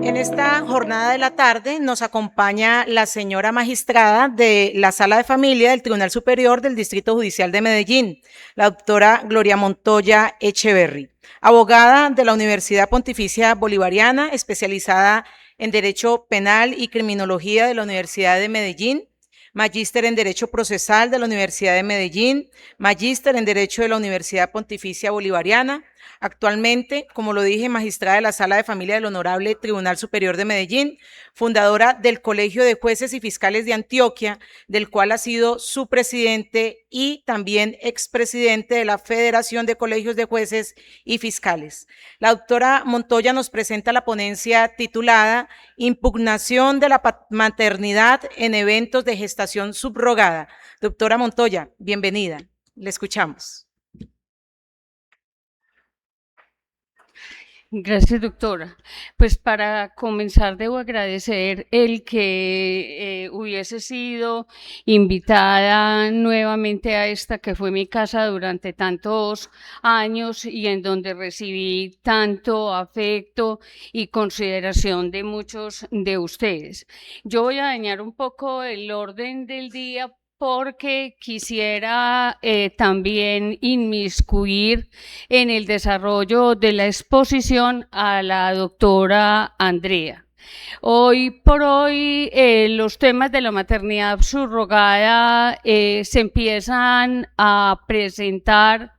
En esta jornada de la tarde nos acompaña la señora magistrada de la Sala de Familia del Tribunal Superior del Distrito Judicial de Medellín, la doctora Gloria Montoya Echeverry, abogada de la Universidad Pontificia Bolivariana, especializada en Derecho Penal y Criminología de la Universidad de Medellín, magíster en Derecho Procesal de la Universidad de Medellín, magíster en Derecho de la Universidad Pontificia Bolivariana. Actualmente, como lo dije, magistrada de la Sala de Familia del Honorable Tribunal Superior de Medellín, fundadora del Colegio de Jueces y Fiscales de Antioquia, del cual ha sido su presidente y también expresidente de la Federación de Colegios de Jueces y Fiscales. La doctora Montoya nos presenta la ponencia titulada Impugnación de la maternidad en eventos de gestación subrogada. Doctora Montoya, bienvenida. Le escuchamos. Gracias, doctora. Pues para comenzar debo agradecer el que hubiese sido invitada nuevamente a esta que fue mi casa durante tantos años y en donde recibí tanto afecto y consideración de muchos de ustedes. Yo voy a dañar un poco el orden del día porque quisiera también inmiscuir en el desarrollo de la exposición a la doctora Andrea. Hoy por hoy los temas de la maternidad subrogada se empiezan a presentar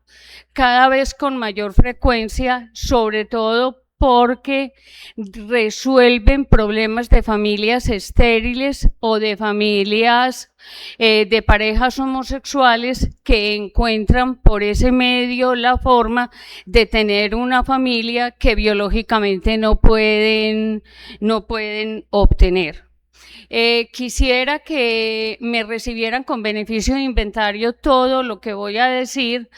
cada vez con mayor frecuencia, sobre todo porque resuelven problemas de familias estériles o de familias de parejas homosexuales que encuentran por ese medio la forma de tener una familia que biológicamente no pueden obtener. Quisiera que me recibieran con beneficio de inventario todo lo que voy a decir,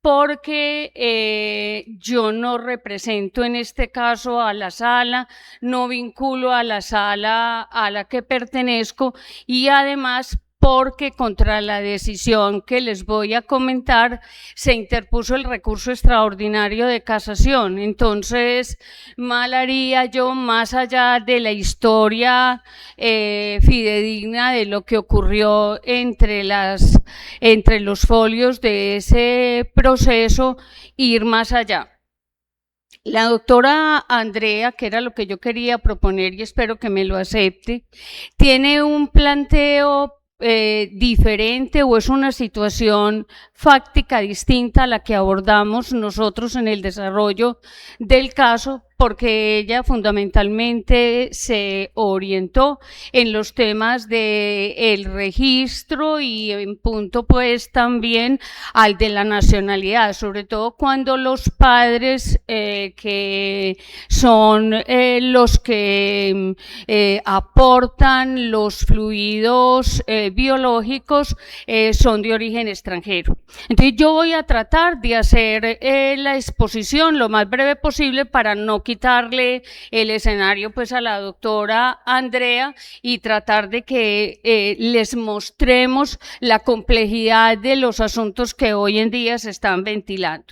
porque yo no represento en este caso a la sala, no vinculo a la sala a la que pertenezco y además porque contra la decisión que les voy a comentar se interpuso el recurso extraordinario de casación. Entonces, mal haría yo, más allá de la historia fidedigna de lo que ocurrió entre los folios de ese proceso, ir más allá. La doctora Andrea, que era lo que yo quería proponer y espero que me lo acepte, tiene un planteo diferente o es una situación fáctica distinta a la que abordamos nosotros en el desarrollo del caso, porque ella fundamentalmente se orientó en los temas del registro y en punto pues también al de la nacionalidad, sobre todo cuando los padres que son los que aportan los fluidos biológicos son de origen extranjero. Entonces yo voy a tratar de hacer la exposición lo más breve posible para no quitarle el escenario pues a la doctora Andrea y tratar de que les mostremos la complejidad de los asuntos que hoy en día se están ventilando.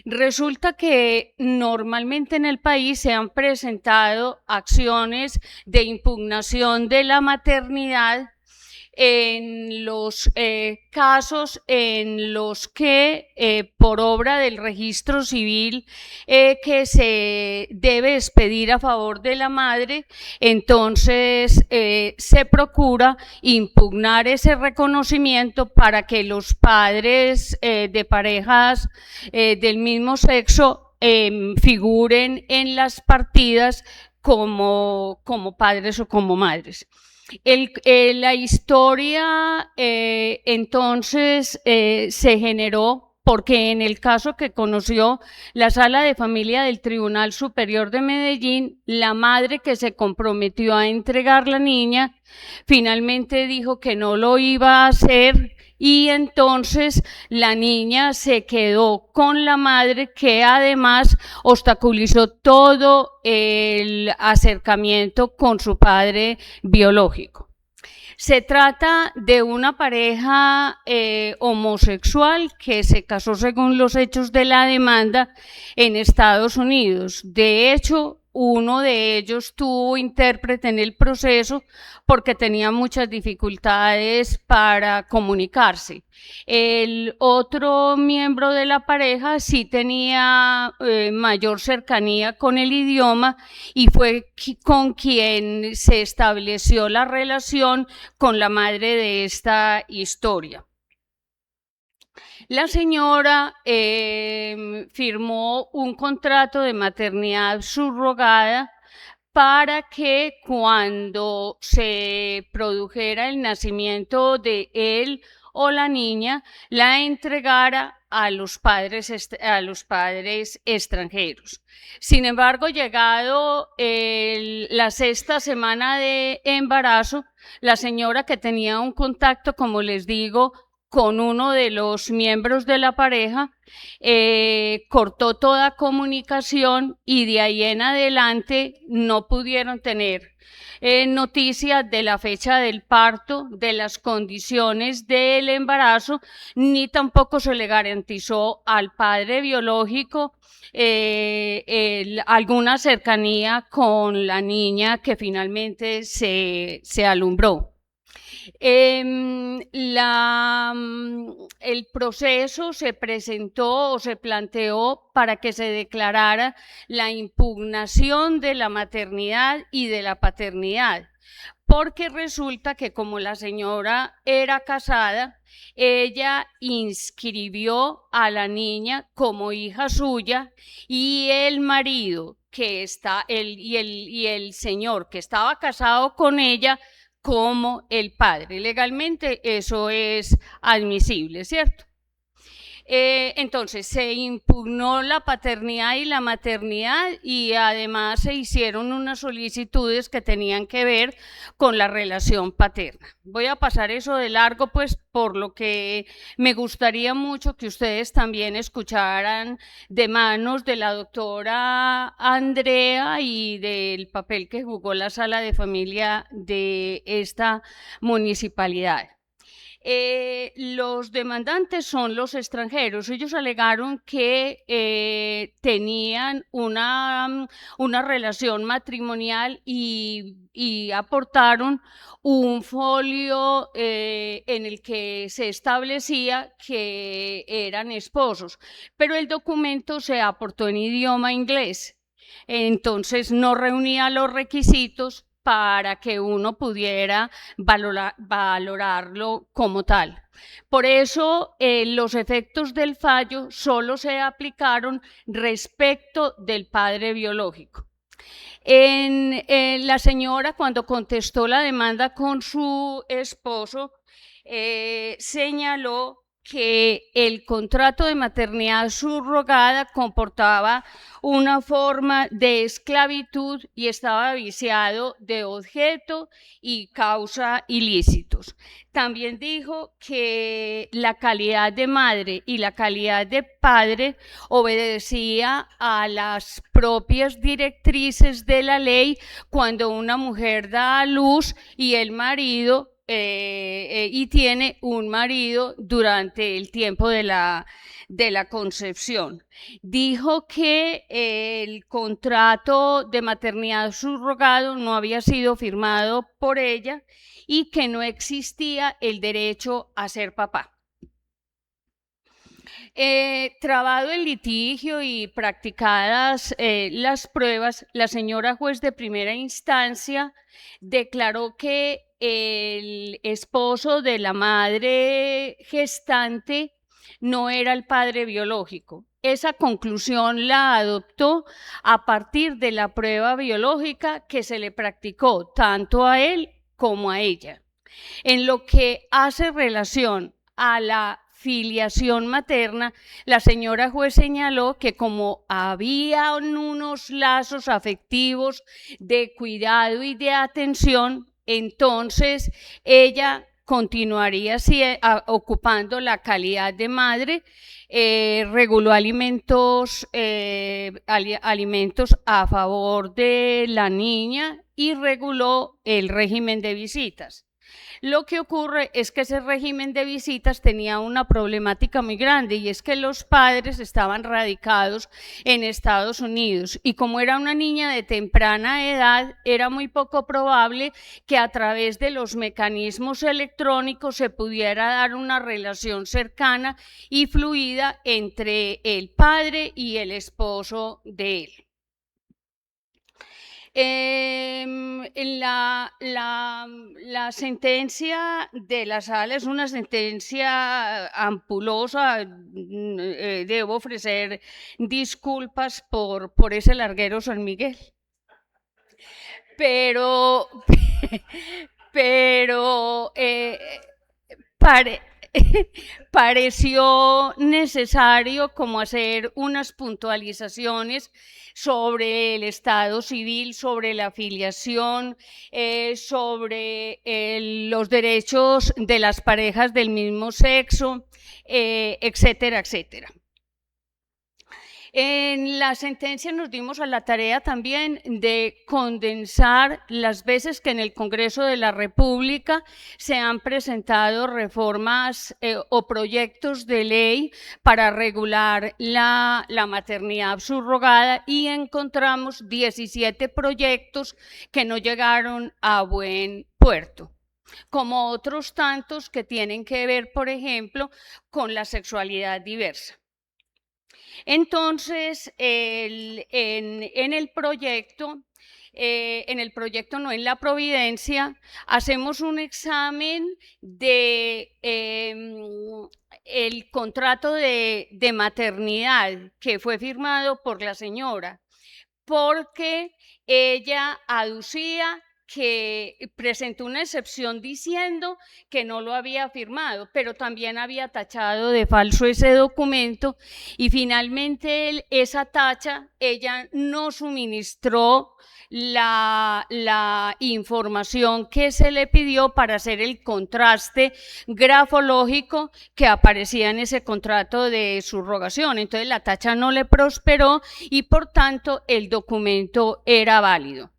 Resulta que normalmente en el país se han presentado acciones de impugnación de la maternidad en los casos en los que por obra del registro civil que se debe expedir a favor de la madre, entonces se procura impugnar ese reconocimiento para que los padres de parejas del mismo sexo figuren en las partidas como padres o como madres. La historia entonces se generó porque en el caso que conoció la Sala de Familia del Tribunal Superior de Medellín, la madre que se comprometió a entregar la niña finalmente dijo que no lo iba a hacer y entonces la niña se quedó con la madre, que además obstaculizó todo el acercamiento con su padre biológico. Se trata de una pareja homosexual que se casó según los hechos de la demanda en Estados Unidos. De hecho, uno de ellos tuvo intérprete en el proceso porque tenía muchas dificultades para comunicarse. El otro miembro de la pareja sí tenía mayor cercanía con el idioma y fue con quien se estableció la relación con la madre de esta historia. La señora firmó un contrato de maternidad subrogada para que cuando se produjera el nacimiento de él o la niña, la entregara a los padres extranjeros. Sin embargo, llegado la sexta semana de embarazo, la señora, que tenía un contacto, como les digo, con uno de los miembros de la pareja, cortó toda comunicación y de ahí en adelante no pudieron tener noticias de la fecha del parto, de las condiciones del embarazo, ni tampoco se le garantizó al padre biológico alguna cercanía con la niña que finalmente se alumbró. El proceso se presentó o se planteó para que se declarara la impugnación de la maternidad y de la paternidad, porque resulta que como la señora era casada, ella inscribió a la niña como hija suya y el marido y el señor que estaba casado con ella como el padre. Legalmente eso es admisible, ¿cierto? Entonces se impugnó la paternidad y la maternidad y además se hicieron unas solicitudes que tenían que ver con la relación paterna. Voy a pasar eso de largo, pues, por lo que me gustaría mucho que ustedes también escucharan de manos de la doctora Andrea y del papel que jugó la sala de familia de esta municipalidad. Los demandantes son los extranjeros. Ellos alegaron que tenían una relación matrimonial y aportaron un folio en el que se establecía que eran esposos, pero el documento se aportó en idioma inglés, entonces no reunía los requisitos para que uno pudiera valorarlo como tal. Por eso los efectos del fallo solo se aplicaron respecto del padre biológico. La señora, cuando contestó la demanda con su esposo, señaló que el contrato de maternidad subrogada comportaba una forma de esclavitud y estaba viciado de objeto y causa ilícitos. También dijo que la calidad de madre y la calidad de padre obedecía a las propias directrices de la ley cuando una mujer da a luz y el marido y tiene un marido durante el tiempo de la concepción. Dijo que el contrato de maternidad subrogado no había sido firmado por ella y que no existía el derecho a ser papá. Trabado el litigio y practicadas las pruebas, la señora juez de primera instancia declaró que el esposo de la madre gestante no era el padre biológico. Esa conclusión la adoptó a partir de la prueba biológica que se le practicó tanto a él como a ella. En lo que hace relación a la filiación materna, la señora juez señaló que como había unos lazos afectivos de cuidado y de atención, entonces ella continuaría ocupando la calidad de madre, reguló alimentos a favor de la niña y reguló el régimen de visitas. Lo que ocurre es que ese régimen de visitas tenía una problemática muy grande, y es que los padres estaban radicados en Estados Unidos, y como era una niña de temprana edad, era muy poco probable que a través de los mecanismos electrónicos se pudiera dar una relación cercana y fluida entre el padre y el esposo de él. La sentencia de la sala es una sentencia ampulosa. Debo ofrecer disculpas por ese larguero San Miguel. Pero pareció necesario como hacer unas puntualizaciones sobre el estado civil, sobre la filiación, sobre los derechos de las parejas del mismo sexo, etcétera, etcétera. En la sentencia nos dimos a la tarea también de condensar las veces que en el Congreso de la República se han presentado reformas o proyectos de ley para regular la maternidad subrogada, y encontramos 17 proyectos que no llegaron a buen puerto, como otros tantos que tienen que ver, por ejemplo, con la sexualidad diversa. Entonces, en el proyecto, no, en la providencia, hacemos un examen de el contrato de maternidad que fue firmado por la señora, porque ella aducía que presentó una excepción diciendo que no lo había firmado, pero también había tachado de falso ese documento, y finalmente esa tacha, ella no suministró la información que se le pidió para hacer el contraste grafológico que aparecía en ese contrato de subrogación. Entonces la tacha no le prosperó y por tanto el documento era válido.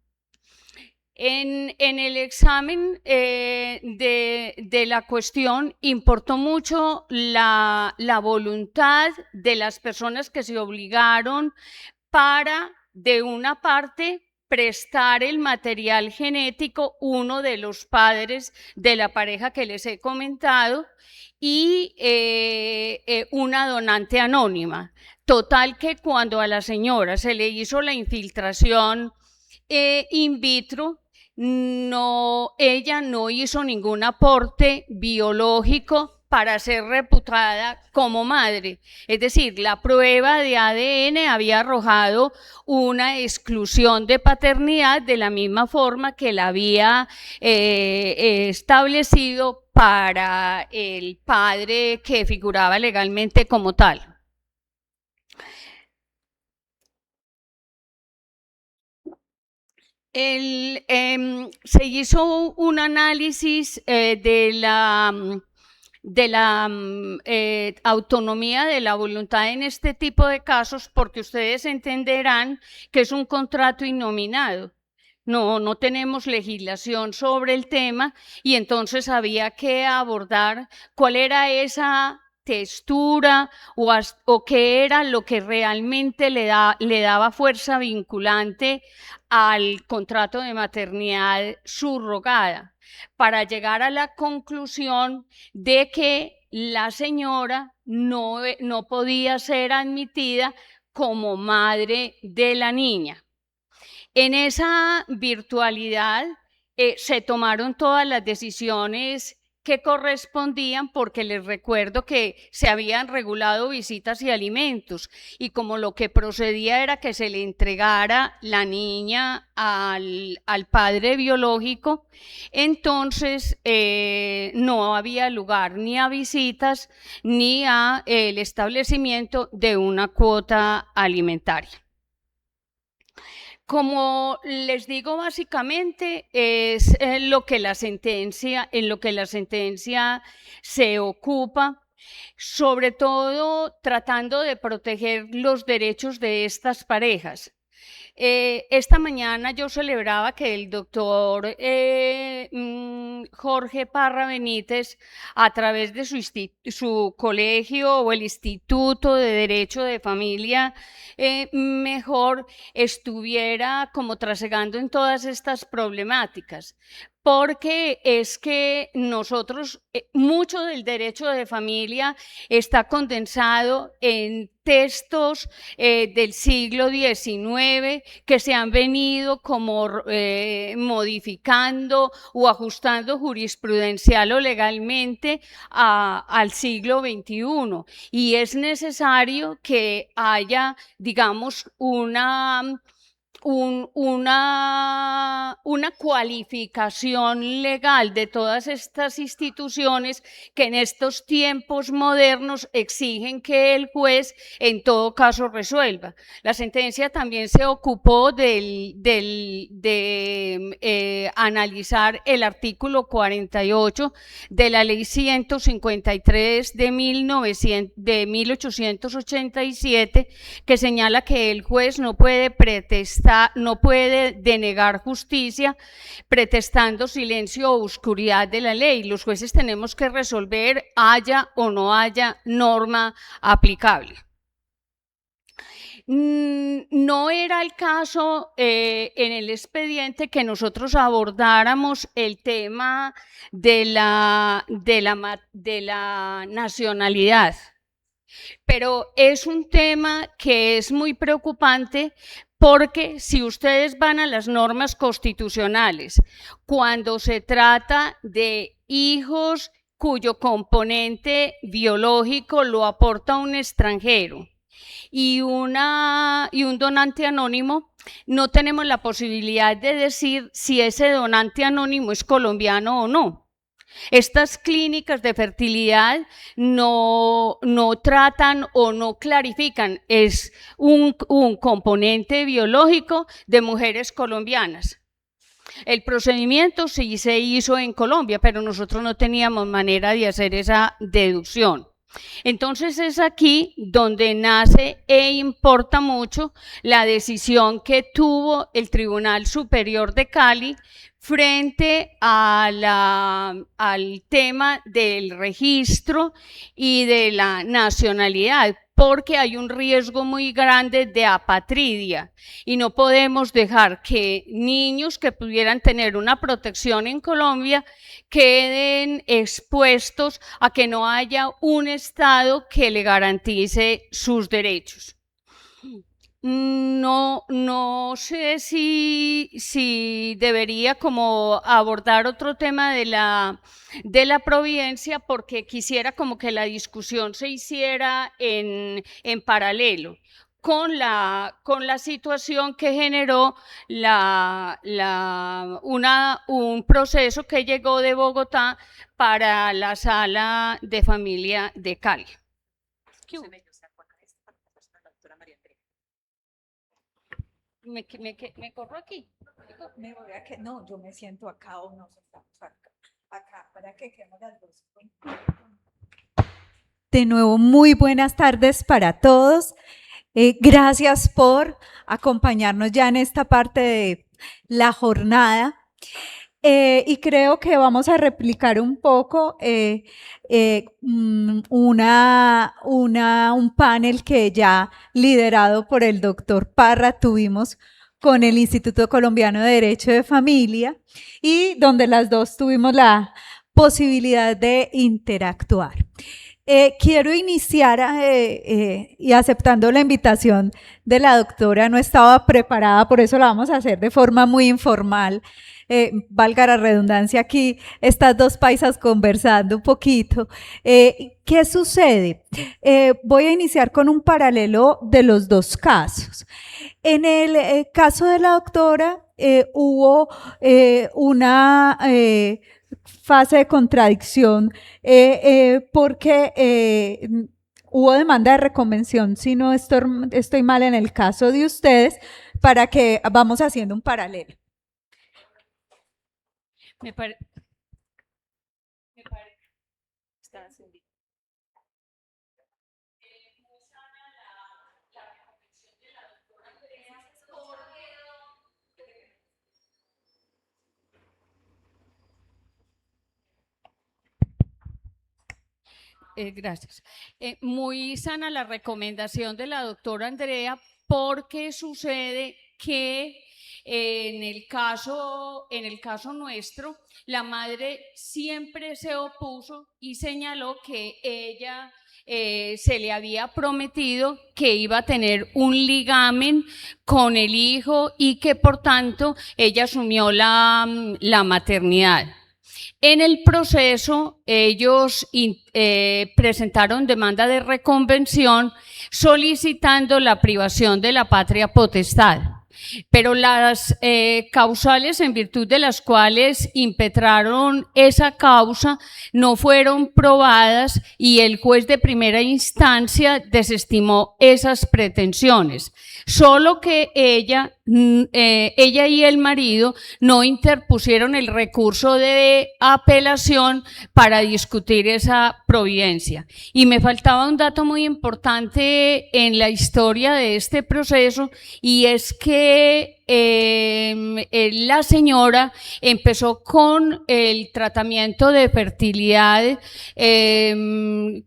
En el examen de la cuestión importó mucho la voluntad de las personas que se obligaron para, de una parte, prestar el material genético, uno de los padres de la pareja que les he comentado, y una donante anónima. Total que cuando a la señora se le hizo la infiltración in vitro, ella no hizo ningún aporte biológico para ser reputada como madre. Es decir, la prueba de ADN había arrojado una exclusión de paternidad de la misma forma que la había establecido para el padre que figuraba legalmente como tal. Se hizo un análisis de la autonomía de la voluntad en este tipo de casos, porque ustedes entenderán que es un contrato innominado. No tenemos legislación sobre el tema, y entonces había que abordar cuál era esa textura o qué era lo que realmente le daba fuerza vinculante al contrato de maternidad subrogada, para llegar a la conclusión de que la señora no podía ser admitida como madre de la niña. En esa virtualidad se tomaron todas las decisiones que correspondían, porque les recuerdo que se habían regulado visitas y alimentos, y como lo que procedía era que se le entregara la niña al padre biológico, entonces no había lugar ni a visitas ni a el establecimiento de una cuota alimentaria. Como les digo, básicamente es en lo que la sentencia se ocupa, sobre todo tratando de proteger los derechos de estas parejas. Esta mañana yo celebraba que el doctor Jorge Parra Benítez, a través de su colegio o el Instituto de Derecho de Familia, mejor estuviera como trasegando en todas estas problemáticas. Porque es que nosotros, mucho del derecho de familia está condensado en textos del siglo XIX que se han venido como modificando o ajustando jurisprudencial o legalmente al siglo XXI. Y es necesario que haya, digamos, una cualificación legal de todas estas instituciones que en estos tiempos modernos exigen que el juez en todo caso resuelva. La sentencia también se ocupó de analizar el artículo 48 de la ley 153 de 1887, que señala que el juez no puede denegar justicia pretextando silencio o oscuridad de la ley. Los jueces tenemos que resolver haya o no haya norma aplicable. No era el caso en el expediente que nosotros abordáramos el tema de la nacionalidad, pero es un tema que es muy preocupante porque si ustedes van a las normas constitucionales, cuando se trata de hijos cuyo componente biológico lo aporta un extranjero y un donante anónimo, no tenemos la posibilidad de decir si ese donante anónimo es colombiano o no. Estas clínicas de fertilidad no tratan o no clarifican, es un componente biológico de mujeres colombianas. El procedimiento sí se hizo en Colombia, pero nosotros no teníamos manera de hacer esa deducción. Entonces es aquí donde nace e importa mucho la decisión que tuvo el Tribunal Superior de Cali frente al tema del registro y de la nacionalidad, porque hay un riesgo muy grande de apatridia y no podemos dejar que niños que pudieran tener una protección en Colombia queden expuestos a que no haya un Estado que le garantice sus derechos. No sé si debería como abordar otro tema de la providencia, porque quisiera como que la discusión se hiciera en paralelo con la situación que generó un proceso que llegó de Bogotá para la sala de familia de Cali. ¿Me corro aquí? Me voy a que no, yo me siento acá o nos estamos acá para que quedemos las dos. De nuevo, muy buenas tardes para todos. Gracias por acompañarnos ya en esta parte de la jornada. Y creo que vamos a replicar un poco un panel que ya liderado por el doctor Parra tuvimos con el Instituto Colombiano de Derecho de Familia y donde las dos tuvimos la posibilidad de interactuar. Quiero iniciar y aceptando la invitación de la doctora, no estaba preparada, por eso la vamos a hacer de forma muy informal. Valga la redundancia aquí, estas dos paisas conversando un poquito. ¿Qué sucede? Voy a iniciar con un paralelo de los dos casos. En el caso de la doctora hubo una fase de contradicción porque hubo demanda de reconvención, si no estoy mal en el caso de ustedes, para que vamos haciendo un paralelo. Me parece. Gracias. Muy sana la recomendación de la doctora Andrea, porque sucede que en el caso nuestro, la madre siempre se opuso y señaló que ella se le había prometido que iba a tener un ligamen con el hijo y que por tanto ella asumió la maternidad. En el proceso, ellos presentaron demanda de reconvención solicitando la privación de la patria potestad. Pero las causales en virtud de las cuales impetraron esa causa no fueron probadas y el juez de primera instancia desestimó esas pretensiones. Solo que ella y el marido no interpusieron el recurso de apelación para discutir esa providencia. Y me faltaba un dato muy importante en la historia de este proceso, y es que la señora empezó con el tratamiento de fertilidad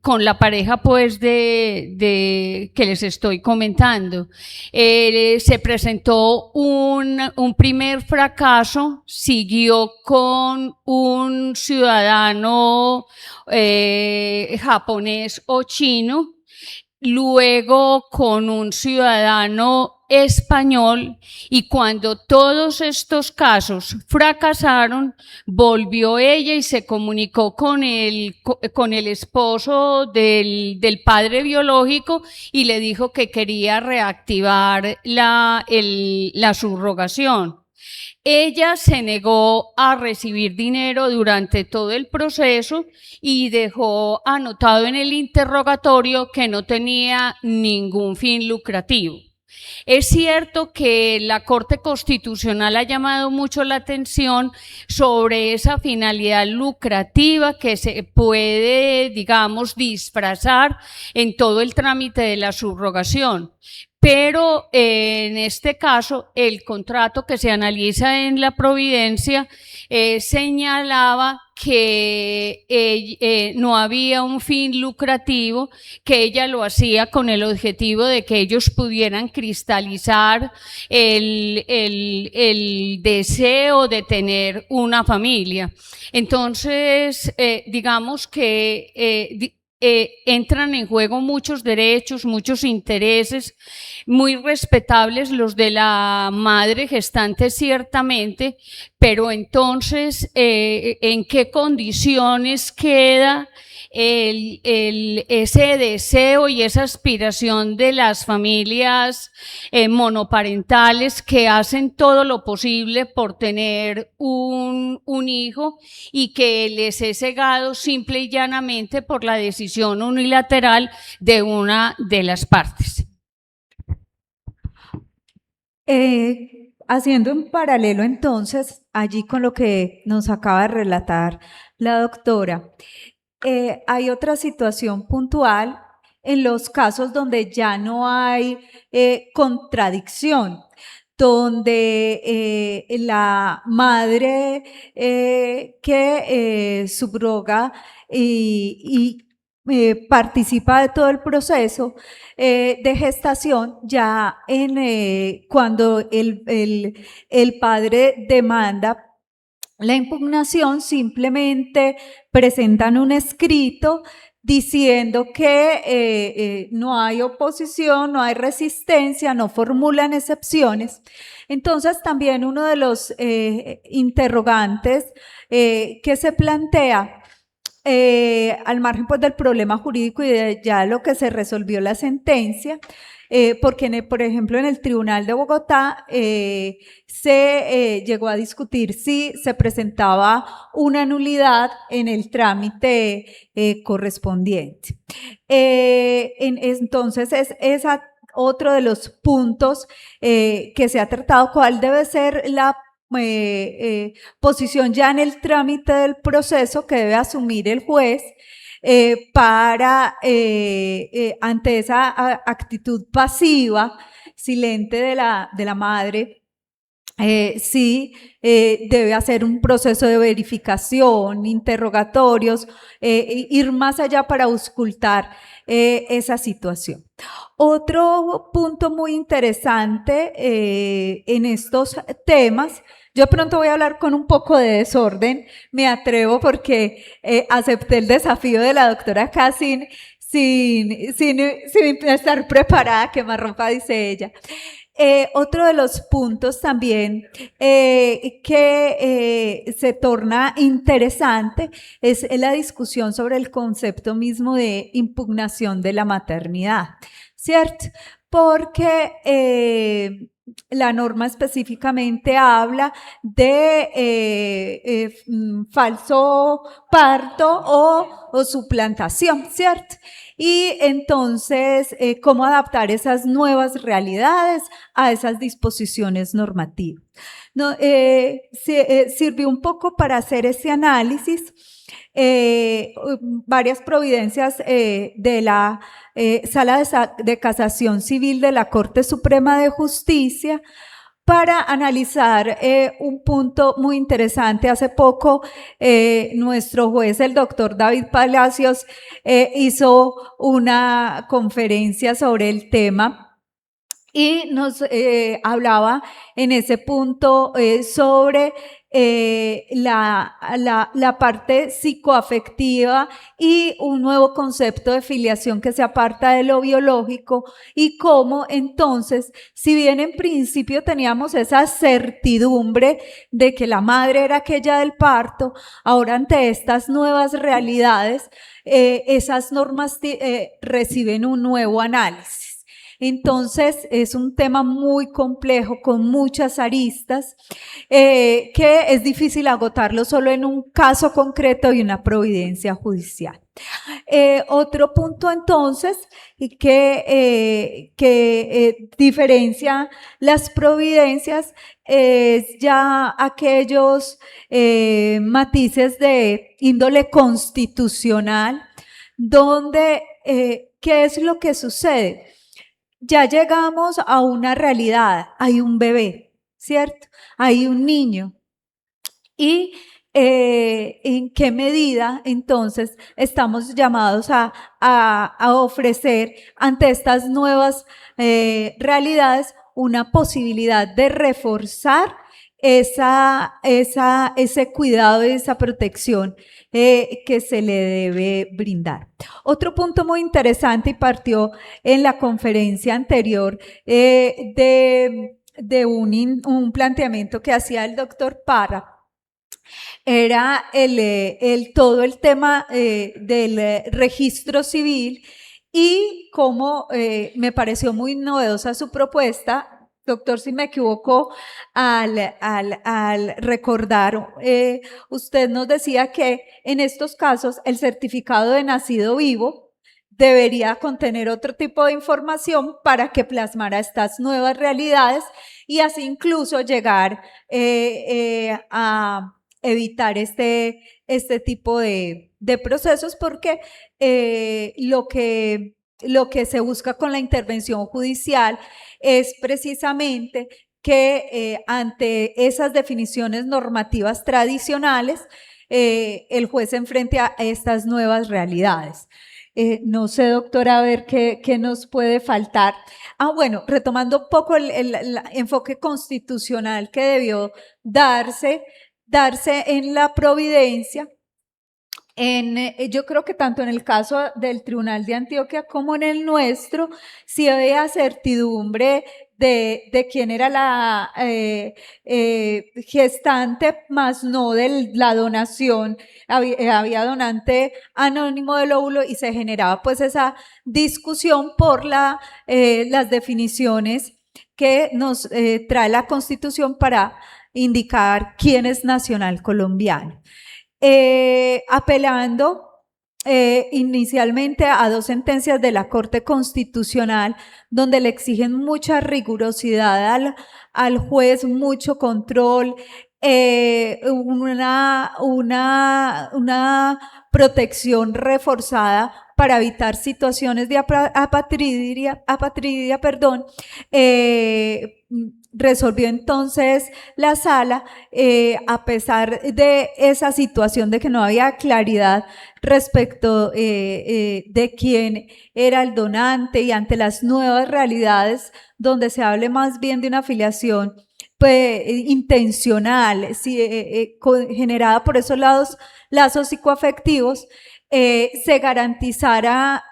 con la pareja pues que les estoy comentando. Se presentó un primer fracaso, siguió con un ciudadano japonés o chino, luego con un ciudadano español, y cuando todos estos casos fracasaron, volvió ella y se comunicó con el esposo del padre biológico y le dijo que quería reactivar la subrogación. Ella se negó a recibir dinero durante todo el proceso y dejó anotado en el interrogatorio que no tenía ningún fin lucrativo. Es cierto que la Corte Constitucional ha llamado mucho la atención sobre esa finalidad lucrativa que se puede, digamos, disfrazar en todo el trámite de la subrogación. Pero en este caso, el contrato que se analiza en la providencia señalaba que no había un fin lucrativo, que ella lo hacía con el objetivo de que ellos pudieran cristalizar el deseo de tener una familia. Entonces, digamos que entran en juego muchos derechos, muchos intereses, muy respetables los de la madre gestante ciertamente, pero entonces, ¿en qué condiciones queda ese deseo y esa aspiración de las familias monoparentales que hacen todo lo posible por tener un hijo y que les es cegado simple y llanamente por la decisión unilateral de una de las partes? Haciendo un paralelo entonces allí con lo que nos acaba de relatar la doctora, hay otra situación puntual en los casos donde ya no hay contradicción, donde la madre que subroga y participa de todo el proceso de gestación, ya cuando el padre demanda la impugnación, simplemente presentan un escrito diciendo que no hay oposición, no hay resistencia, no formulan excepciones. Entonces, también uno de los interrogantes que se plantea, al margen pues, del problema jurídico y de ya lo que se resolvió la sentencia, porque por ejemplo en el Tribunal de Bogotá se llegó a discutir si se presentaba una nulidad en el trámite correspondiente. Entonces es otro de los puntos que se ha tratado, cuál debe ser la posición ya en el trámite del proceso que debe asumir el juez ante esa actitud pasiva, silente de la madre sí debe hacer un proceso de verificación, interrogatorios, ir más allá para auscultar esa situación. Otro punto muy interesante en estos temas, yo pronto voy a hablar con un poco de desorden, me atrevo porque acepté el desafío de la doctora acá sin estar preparada, que más ropa dice ella. Otro de los puntos también que se torna interesante es la discusión sobre el concepto mismo de impugnación de la maternidad, ¿cierto? Porque la norma específicamente habla de falso parto o suplantación, ¿cierto? Y entonces, ¿cómo adaptar esas nuevas realidades a esas disposiciones normativas? No, sirvió un poco para hacer ese análisis. Varias providencias de la Sala de Casación Civil de la Corte Suprema de Justicia para analizar un punto muy interesante. Hace poco nuestro juez, el doctor David Palacios, hizo una conferencia sobre el tema y nos hablaba en ese punto sobre la parte psicoafectiva y un nuevo concepto de filiación que se aparta de lo biológico y cómo entonces, si bien en principio teníamos esa certidumbre de que la madre era aquella del parto, ahora ante estas nuevas realidades, esas normas reciben un nuevo análisis. Entonces es un tema muy complejo con muchas aristas que es difícil agotarlo solo en un caso concreto y una providencia judicial. Otro punto entonces que diferencia las providencias es ya aquellos matices de índole constitucional donde ¿qué es lo que sucede? Ya llegamos a una realidad, hay un bebé, ¿cierto? Hay un niño. Y ¿en qué medida entonces estamos llamados a ofrecer ante estas nuevas realidades una posibilidad de reforzar ese cuidado y esa protección que se le debe brindar? Otro punto muy interesante y partió en la conferencia anterior de un planteamiento que hacía el doctor Parra, era todo el tema del registro civil y cómo me pareció muy novedosa su propuesta. Doctor, si me equivoco, al recordar, usted nos decía que en estos casos el certificado de nacido vivo debería contener otro tipo de información para que plasmara estas nuevas realidades y así incluso llegar a evitar este tipo de procesos, porque lo que se busca con la intervención judicial es precisamente que ante esas definiciones normativas tradicionales, el juez se enfrente a estas nuevas realidades. No sé, doctora, a ver qué nos puede faltar. Bueno, retomando un poco el enfoque constitucional que debió darse en la providencia. Yo creo que tanto en el caso del Tribunal de Antioquia como en el nuestro, sí había certidumbre de quién era la gestante, más no de la donación. Había donante anónimo del óvulo y se generaba pues esa discusión por las definiciones que nos trae la Constitución para indicar quién es nacional colombiano. Apelando inicialmente a dos sentencias de la Corte Constitucional donde le exigen mucha rigurosidad al juez, mucho control, una protección reforzada para evitar situaciones de apatridia, resolvió entonces la sala, a pesar de esa situación de que no había claridad respecto de quién era el donante, y ante las nuevas realidades donde se hable más bien de una afiliación intencional, generada por esos lazos psicoafectivos, se garantizara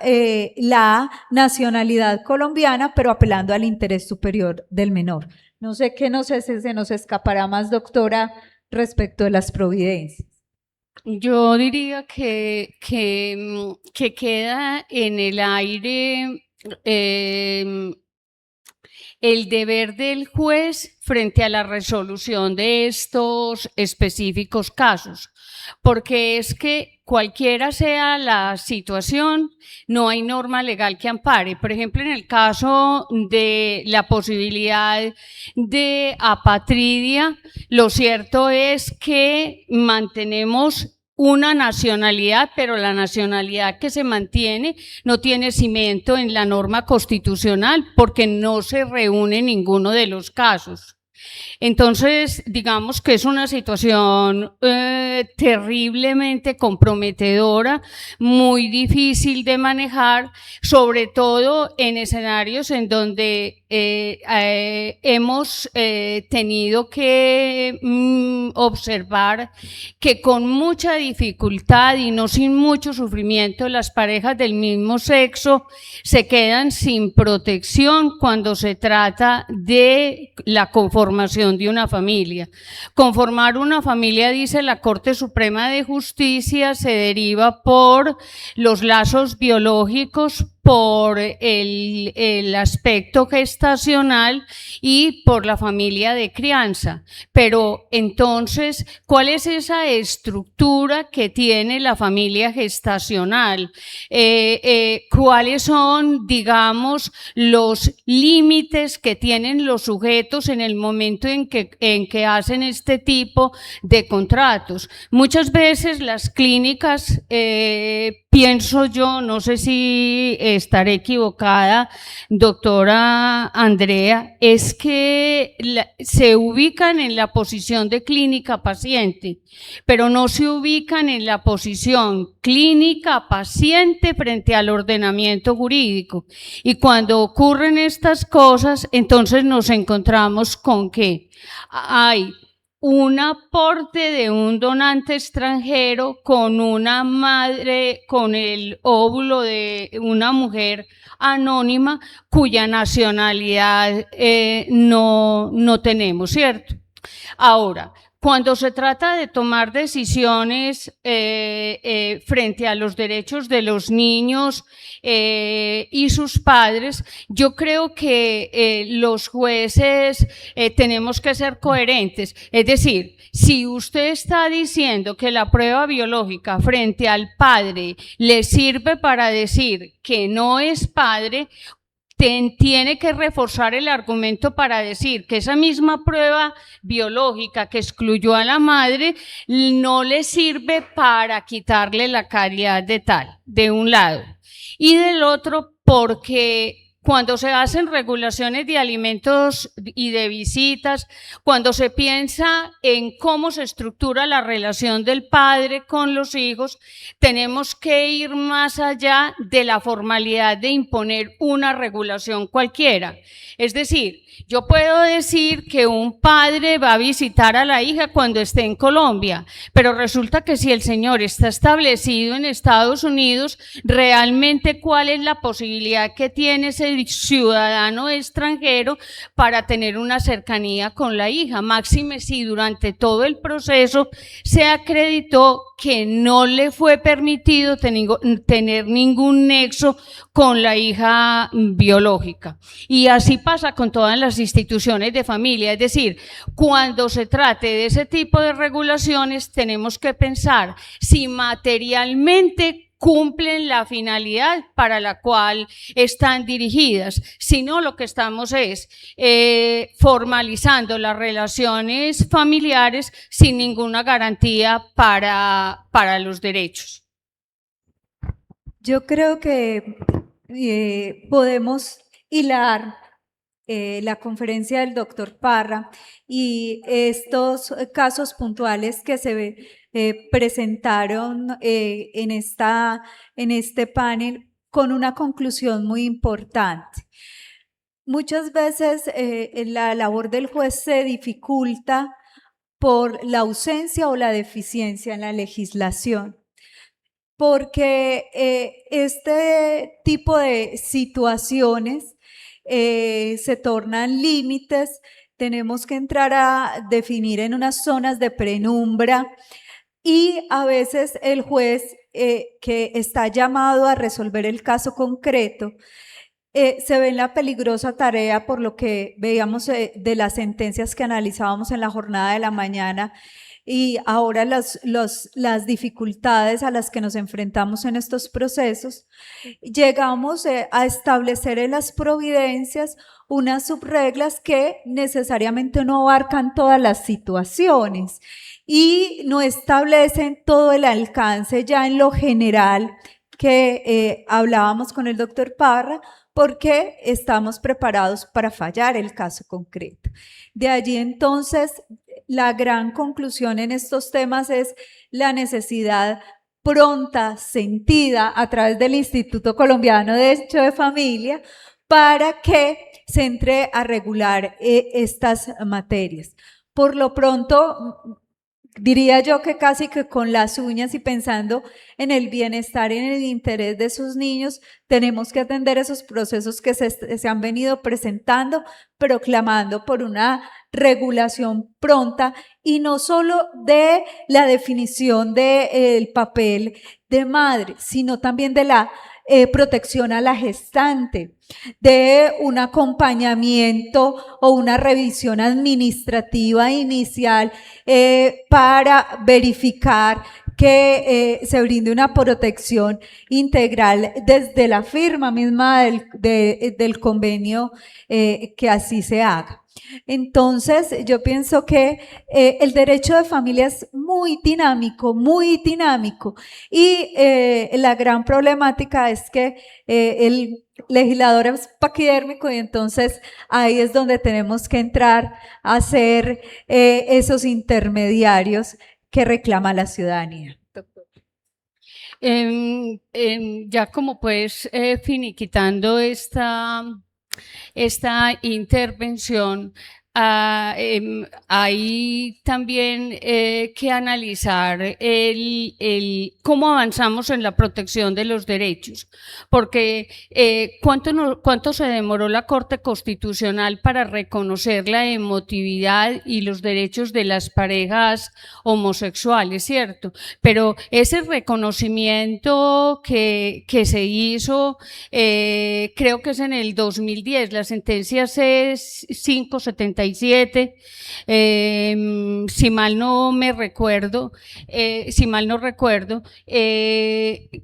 la nacionalidad colombiana, pero apelando al interés superior del menor. No sé qué se nos escapará más, doctora, respecto de las providencias. Yo diría que queda en el aire el deber del juez frente a la resolución de estos específicos casos, porque es que cualquiera sea la situación, no hay norma legal que ampare. Por ejemplo, en el caso de la posibilidad de apatridia, lo cierto es que mantenemos una nacionalidad, pero la nacionalidad que se mantiene no tiene cimiento en la norma constitucional porque no se reúne ninguno de los casos. Entonces, digamos que es una situación terriblemente comprometedora, muy difícil de manejar, sobre todo en escenarios en donde hemos tenido que observar que con mucha dificultad y no sin mucho sufrimiento las parejas del mismo sexo se quedan sin protección cuando se trata de la conformación de una familia. Conformar una familia, dice la Corte Suprema de Justicia, se deriva por los lazos biológicos, por el aspecto gestacional y por la familia de crianza. Pero entonces, ¿cuál es esa estructura que tiene la familia gestacional? ¿Cuáles son, digamos, los límites que tienen los sujetos en el momento en que hacen este tipo de contratos? Muchas veces las clínicas, pienso yo, no sé si estaré equivocada, doctora Andrea, es que se ubican en la posición de clínica paciente, pero no se ubican en la posición clínica paciente frente al ordenamiento jurídico. Y cuando ocurren estas cosas, entonces nos encontramos con que hay un aporte de un donante extranjero con una madre, con el óvulo de una mujer anónima cuya nacionalidad no tenemos, ¿cierto? Ahora, cuando se trata de tomar decisiones frente a los derechos de los niños y sus padres, yo creo que los jueces tenemos que ser coherentes. Es decir, si usted está diciendo que la prueba biológica frente al padre le sirve para decir que no es padre, tiene que reforzar el argumento para decir que esa misma prueba biológica que excluyó a la madre no le sirve para quitarle la calidad de tal, de un lado. Y del otro, porque cuando se hacen regulaciones de alimentos y de visitas, cuando se piensa en cómo se estructura la relación del padre con los hijos, tenemos que ir más allá de la formalidad de imponer una regulación cualquiera. Es decir, yo puedo decir que un padre va a visitar a la hija cuando esté en Colombia, pero resulta que si el señor está establecido en Estados Unidos, realmente ¿cuál es la posibilidad que tiene ese ciudadano extranjero para tener una cercanía con la hija? Máxime si durante todo el proceso se acreditó que no le fue permitido tener ningún nexo con la hija biológica. Y así pasa con todas las instituciones de familia. Es decir, cuando se trate de ese tipo de regulaciones, tenemos que pensar si materialmente cumplen la finalidad para la cual están dirigidas, sino lo que estamos es formalizando las relaciones familiares sin ninguna garantía para los derechos. Yo creo que podemos hilar la conferencia del doctor Parra y estos casos puntuales que se presentaron en este panel con una conclusión muy importante. Muchas veces la labor del juez se dificulta por la ausencia o la deficiencia en la legislación, porque este tipo de situaciones se tornan límites. Tenemos que entrar a definir en unas zonas de penumbra y a veces el juez que está llamado a resolver el caso concreto se ve en la peligrosa tarea, por lo que veíamos de las sentencias que analizábamos en la jornada de la mañana, y ahora las dificultades a las que nos enfrentamos en estos procesos. Llegamos a establecer en las providencias unas subreglas que necesariamente no abarcan todas las situaciones y no establecen todo el alcance ya en lo general que hablábamos con el doctor Parra, porque estamos preparados para fallar el caso concreto. De allí entonces la gran conclusión en estos temas es la necesidad pronta, sentida a través del Instituto Colombiano de Derecho de Familia, para que se entre a regular estas materias. Por lo pronto, diría yo que casi que con las uñas y pensando en el bienestar y en el interés de sus niños, tenemos que atender esos procesos que se han venido presentando, proclamando por una regulación pronta, y no solo de la definición del papel de madre, sino también de la protección a la gestante, de un acompañamiento o una revisión administrativa inicial para verificar que se brinde una protección integral desde la firma misma del convenio, que así se haga. Entonces, yo pienso que el derecho de familia es muy dinámico y la gran problemática es que el legislador es paquidérmico, y entonces ahí es donde tenemos que entrar a ser esos intermediarios que reclama la ciudadanía. Ya como pues finiquitando esta intervención, hay también que analizar cómo avanzamos en la protección de los derechos, porque ¿cuánto se demoró la Corte Constitucional para reconocer la emotividad y los derechos de las parejas homosexuales, cierto? Pero ese reconocimiento que se hizo, creo que es en el 2010, la sentencia C577, si mal no recuerdo,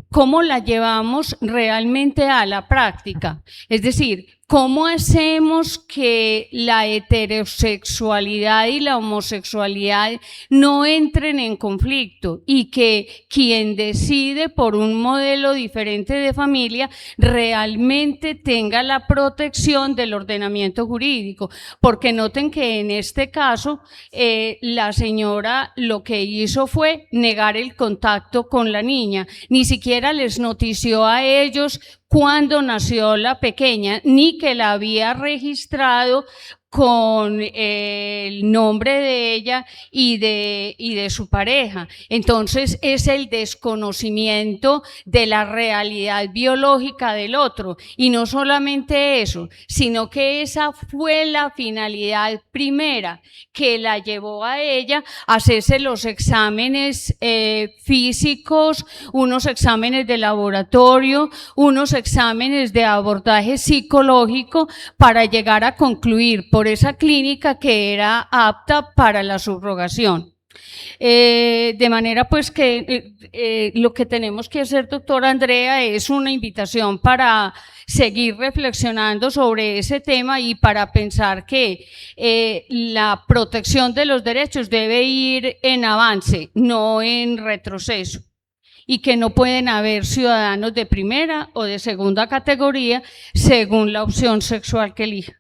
cómo la llevamos realmente a la práctica. Es decir, ¿cómo hacemos que la heterosexualidad y la homosexualidad no entren en conflicto y que quien decide por un modelo diferente de familia realmente tenga la protección del ordenamiento jurídico? Porque noten que en este caso la señora lo que hizo fue negar el contacto con la niña, ni siquiera les notició a ellos cuando nació la pequeña, ni que la había registrado con el nombre de ella y de su pareja. Entonces es el desconocimiento de la realidad biológica del otro, y no solamente eso, sino que esa fue la finalidad primera que la llevó a ella a hacerse los exámenes físicos, unos exámenes de laboratorio, unos exámenes de abordaje psicológico, para llegar a concluir por esa clínica que era apta para la subrogación. De manera pues que lo que tenemos que hacer, doctora Andrea, es una invitación para seguir reflexionando sobre ese tema y para pensar que la protección de los derechos debe ir en avance, no en retroceso, y que no pueden haber ciudadanos de primera o de segunda categoría según la opción sexual que elija.